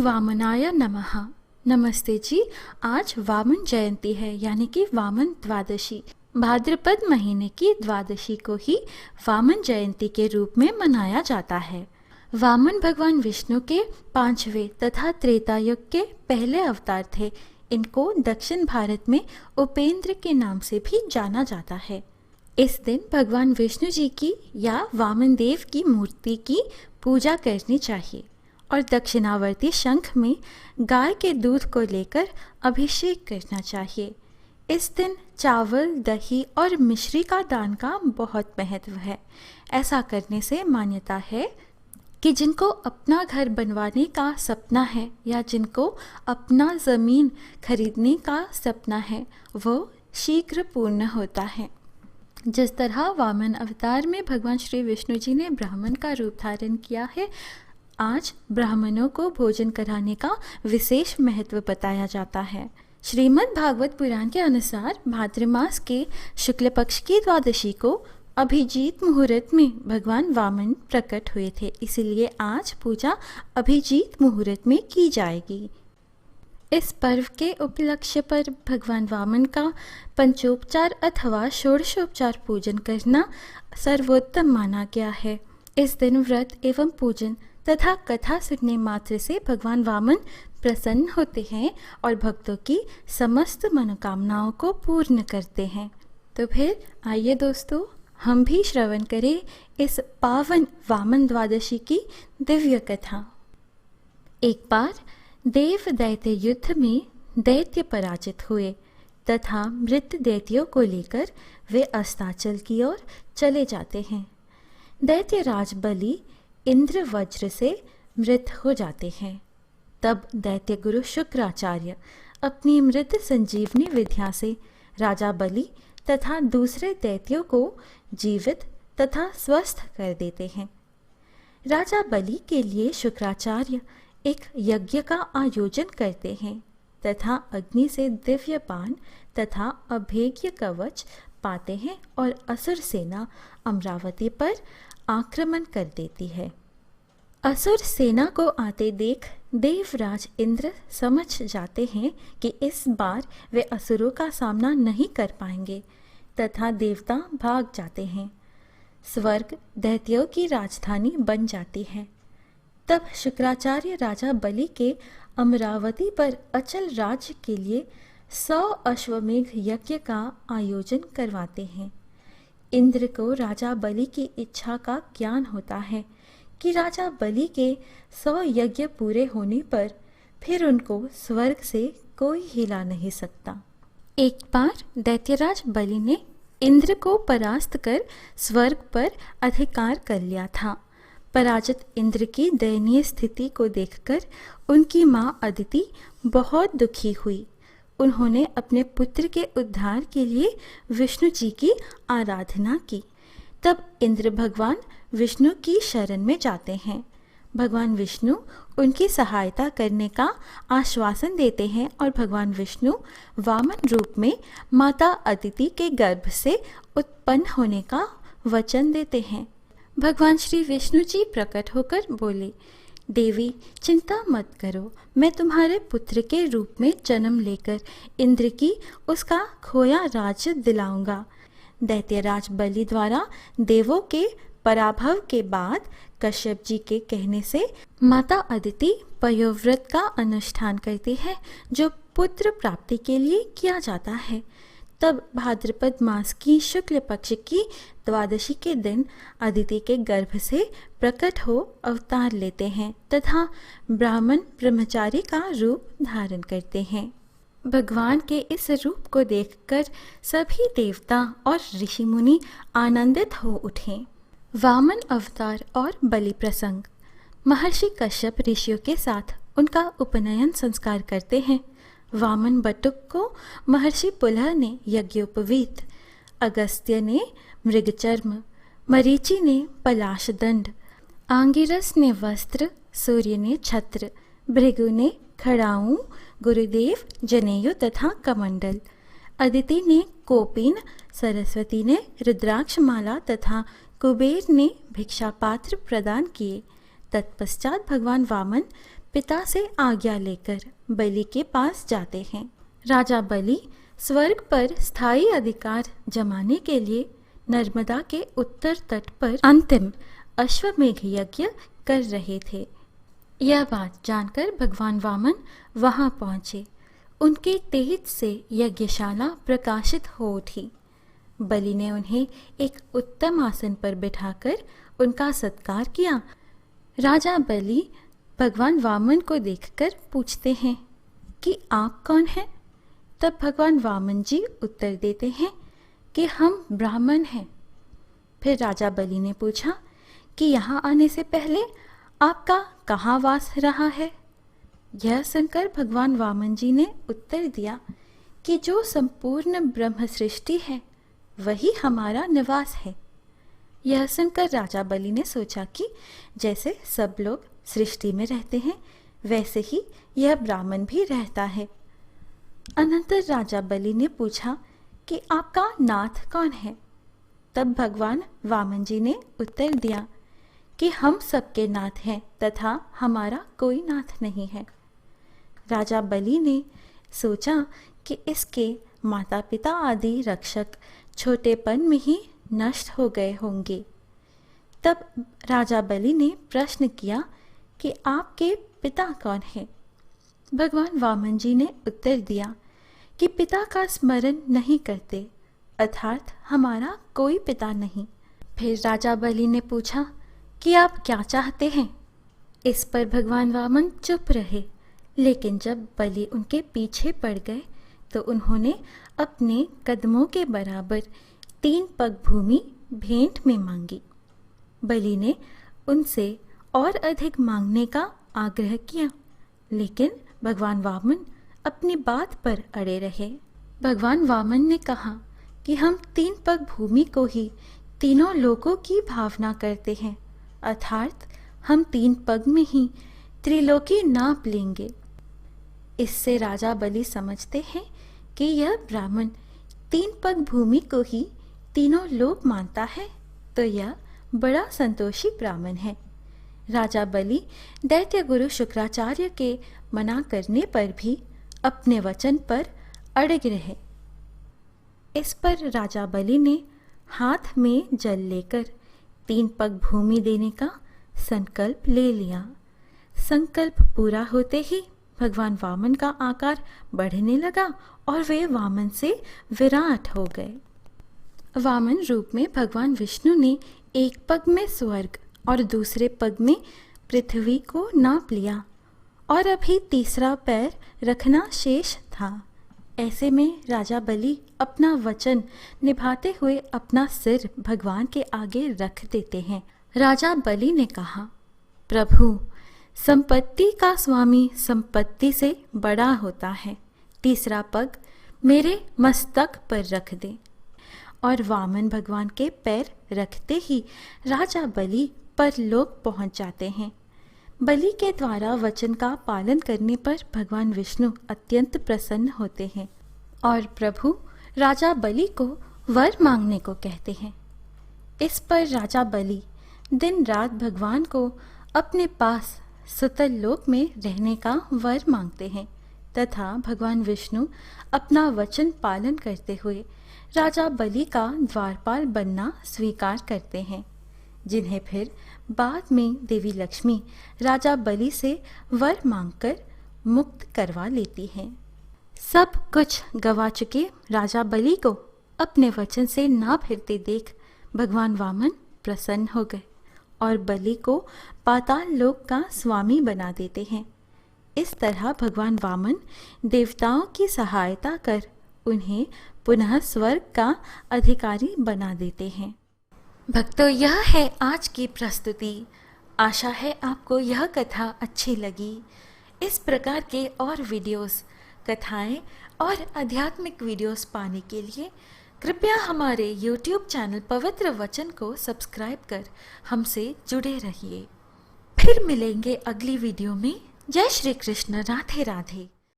वामनाय नमः। नमस्ते जी। आज वामन जयंती है, यानी कि वामन द्वादशी। भाद्रपद महीने की द्वादशी को ही वामन जयंती के रूप में मनाया जाता है। वामन भगवान विष्णु के 5वें तथा त्रेता युग के पहले अवतार थे। इनको दक्षिण भारत में उपेंद्र के नाम से भी जाना जाता है। इस दिन भगवान विष्णु जी की या वामन देव की मूर्ति की पूजा करनी चाहिए और दक्षिणावर्ती शंख में गाय के दूध को लेकर अभिषेक करना चाहिए। इस दिन चावल, दही और मिश्री का दान का बहुत महत्व है। ऐसा करने से मान्यता है कि जिनको अपना घर बनवाने का सपना है या जिनको अपना ज़मीन खरीदने का सपना है वो शीघ्र पूर्ण होता है। जिस तरह वामन अवतार में भगवान श्री विष्णु जी ने ब्राह्मण का रूप धारण किया है, आज ब्राह्मणों को भोजन कराने का विशेष महत्व बताया जाता है। श्रीमद् भागवत पुराण के अनुसार भाद्र मास के शुक्ल पक्ष की द्वादशी को अभिजीत मुहूर्त में भगवान वामन प्रकट हुए थे, इसलिए आज पूजा अभिजीत मुहूर्त में की जाएगी। इस पर्व के उपलक्ष्य पर भगवान वामन का पंचोपचार अथवा षोडशोपचार पूजन करना सर्वोत्तम माना गया है। इस दिन व्रत एवं पूजन तथा कथा सुनने मात्र से भगवान वामन प्रसन्न होते हैं और भक्तों की समस्त मनोकामनाओं को पूर्ण करते हैं। तो फिर आइए दोस्तों, हम भी श्रवण करें इस पावन वामन द्वादशी की दिव्य कथा। एक बार देव दैत्य युद्ध में दैत्य पराजित हुए तथा मृत दैत्यों को लेकर वे अस्ताचल की ओर चले जाते हैं। दैत्य राज बलि इंद्र वज्र से मृत हो जाते हैं। तब दैत्य गुरु शुक्राचार्य अपनी मृत संजीवनी विद्या से राजा बलि तथा दूसरे दैत्यों को जीवित तथा स्वस्थ कर देते हैं। राजा बलि के लिए शुक्राचार्य एक यज्ञ का आयोजन करते हैं तथा अग्नि से दिव्य बाण तथा अभेद्य कवच पाते हैं और असुर सेना अमरावती पर आक्रमण कर देती है। असुर सेना को आते देख देवराज इंद्र समझ जाते हैं कि इस बार वे असुरों का सामना नहीं कर पाएंगे तथा देवता भाग जाते हैं। स्वर्ग दैत्यों की राजधानी बन जाती है। तब शुक्राचार्य राजा बलि के अमरावती पर अचल राज्य के लिए 100 अश्वमेघ यज्ञ का आयोजन करवाते हैं। इंद्र को राजा बलि की इच्छा का ज्ञान होता है कि राजा बलि के 100 यज्ञ पूरे होने पर फिर उनको स्वर्ग से कोई हिला नहीं सकता। एक बार दैत्यराज बलि ने इंद्र को परास्त कर स्वर्ग पर अधिकार कर लिया था। पराजित इंद्र की दयनीय स्थिति को देखकर उनकी माँ अदिति बहुत दुखी हुई। उन्होंने अपने पुत्र के उद्धार के लिए विष्णु जी की आराधना की। तब इंद्र भगवान विष्णु की शरण में जाते हैं। भगवान विष्णु उनकी सहायता करने का आश्वासन देते हैं और भगवान विष्णु वामन रूप में माता अदिति के गर्भ से उत्पन्न होने का वचन देते हैं। भगवान श्री विष्णु जी प्रकट होकर बोले, देवी चिंता मत करो, मैं तुम्हारे पुत्र के रूप में जन्म लेकर इंद्र की उसका खोया राज्य दिलाऊंगा। दैत्यराज बलि द्वारा देवों के पराभव के बाद कश्यप जी के कहने से माता अदिति पयोव्रत का अनुष्ठान करती है, जो पुत्र प्राप्ति के लिए किया जाता है। तब भाद्रपद मास की शुक्ल पक्ष की द्वादशी के दिन अदिति के गर्भ से प्रकट हो अवतार लेते हैं तथा ब्राह्मण ब्रह्मचारी का रूप धारण करते हैं। भगवान के इस रूप को देखकर सभी देवता और ऋषि मुनि आनंदित हो उठे। वामन अवतार और बलि प्रसंग। महर्षि कश्यप ऋषियों के साथ उनका उपनयन संस्कार करते हैं। वामन बटुक को महर्षि पुलह ने यज्ञोपवीत, अगस्त्य ने मृगचर्म, मरीचि ने पलाश दंड, आंगिरस ने वस्त्र, सूर्य ने छत्र, भृगु ने खड़ाऊं, गुरुदेव जनेयु तथा कमंडल, अदिति ने कोपिन, सरस्वती ने रुद्राक्ष माला तथा कुबेर ने भिक्षा पात्र प्रदान किए। तत्पश्चात भगवान वामन पिता से आज्ञा लेकर बलि के पास जाते हैं। राजा बलि स्वर्ग पर स्थायी अधिकार जमाने के लिए नर्मदा के उत्तर तट पर अंतिम अश्वमेघ यज्ञ कर रहे थे। यह बात जानकर भगवान वामन वहां पहुंचे। उनके तेज से यज्ञशाला प्रकाशित हो उठी। बलि ने उन्हें एक उत्तम आसन पर बिठाकर उनका सत्कार किया। राजा बलि भगवान वामन को देखकर पूछते हैं कि आप कौन हैं? तब भगवान वामन जी उत्तर देते हैं कि हम ब्राह्मण हैं। फिर राजा बलि ने पूछा कि यहाँ आने से पहले आपका कहाँ वास रहा है? यह सुनकर भगवान वामन जी ने उत्तर दिया कि जो संपूर्ण ब्रह्म सृष्टि है वही हमारा निवास है। यह सुनकर राजा बलि ने सोचा कि जैसे सब लोग सृष्टि में रहते हैं वैसे ही यह ब्राह्मण भी रहता है। अनंतर राजा बलि ने पूछा कि आपका नाथ कौन है? तब भगवान वामन जी ने उत्तर दिया कि हम सबके नाथ हैं तथा हमारा कोई नाथ नहीं है। राजा बलि ने सोचा कि इसके माता पिता आदि रक्षक छोटेपन में ही नष्ट हो गए होंगे। तब राजा बलि ने प्रश्न किया कि आपके पिता कौन है? भगवान वामन जी ने उत्तर दिया कि पिता का स्मरण नहीं करते, अर्थात हमारा कोई पिता नहीं। फिर राजा बलि ने पूछा कि आप क्या चाहते हैं? इस पर भगवान वामन चुप रहे, लेकिन जब बलि उनके पीछे पड़ गए तो उन्होंने अपने कदमों के बराबर 3 पग भूमि भेंट में मांगी। बलि ने उनसे और अधिक मांगने का आग्रह किया, लेकिन भगवान वामन अपनी बात पर अड़े रहे। भगवान वामन ने कहा कि हम 3 पग भूमि को ही तीनों लोकों की भावना करते हैं, अर्थात हम 3 पग में ही त्रिलोकी नाप लेंगे। इससे राजा बलि समझते हैं कि यह ब्राह्मण 3 पग भूमि को ही तीनों लोक मानता है, तो यह बड़ा संतोषी ब्राह्मण है। राजा बलि दैत्य गुरु शुक्राचार्य के मना करने पर भी अपने वचन पर अड़ग रहे। इस पर राजा बलि ने हाथ में जल लेकर 3 पग भूमि देने का संकल्प ले लिया। संकल्प पूरा होते ही भगवान वामन का आकार बढ़ने लगा और वे वामन से विराट हो गए। वामन रूप में भगवान विष्णु ने एक पग में स्वर्ग और दूसरे पग में पृथ्वी को नाप लिया और अभी तीसरा पैर रखना शेष था। ऐसे में राजा बलि अपना वचन निभाते हुए अपना सिर भगवान के आगे रख देते हैं। राजा बलि ने कहा, प्रभु, संपत्ति का स्वामी संपत्ति से बड़ा होता है। तीसरा पग मेरे मस्तक पर रख दे। और वामन भगवान के पैर रखते ही राजा बलि परलोक पहुंच जाते हैं। बलि के द्वारा वचन का पालन करने पर भगवान विष्णु अत्यंत प्रसन्न होते हैं और प्रभु राजा बलि को वर मांगने को कहते हैं। इस पर राजा बलि दिन रात भगवान को अपने पास सुतल लोक में रहने का वर मांगते हैं तथा भगवान विष्णु अपना वचन पालन करते हुए राजा बलि का द्वारपाल बनना स्वीकार करते हैं, जिन्हें फिर बाद में देवी लक्ष्मी राजा बलि से वर मांगकर मुक्त करवा लेती हैं। सब कुछ गवा चुके राजा बलि को अपने वचन से ना फिरते देख भगवान वामन प्रसन्न हो गए और बलि को पाताल लोक का स्वामी बना देते हैं। इस तरह भगवान वामन देवताओं की सहायता कर उन्हें पुनः स्वर्ग का अधिकारी बना देते हैं। भक्तों, यह है आज की प्रस्तुति। आशा है आपको यह कथा अच्छी लगी। इस प्रकार के और वीडियोस, कथाएं और आध्यात्मिक वीडियोस पाने के लिए कृपया हमारे YouTube चैनल पवित्र वचन को सब्सक्राइब कर हमसे जुड़े रहिए। फिर मिलेंगे अगली वीडियो में। जय श्री कृष्ण। राधे राधे।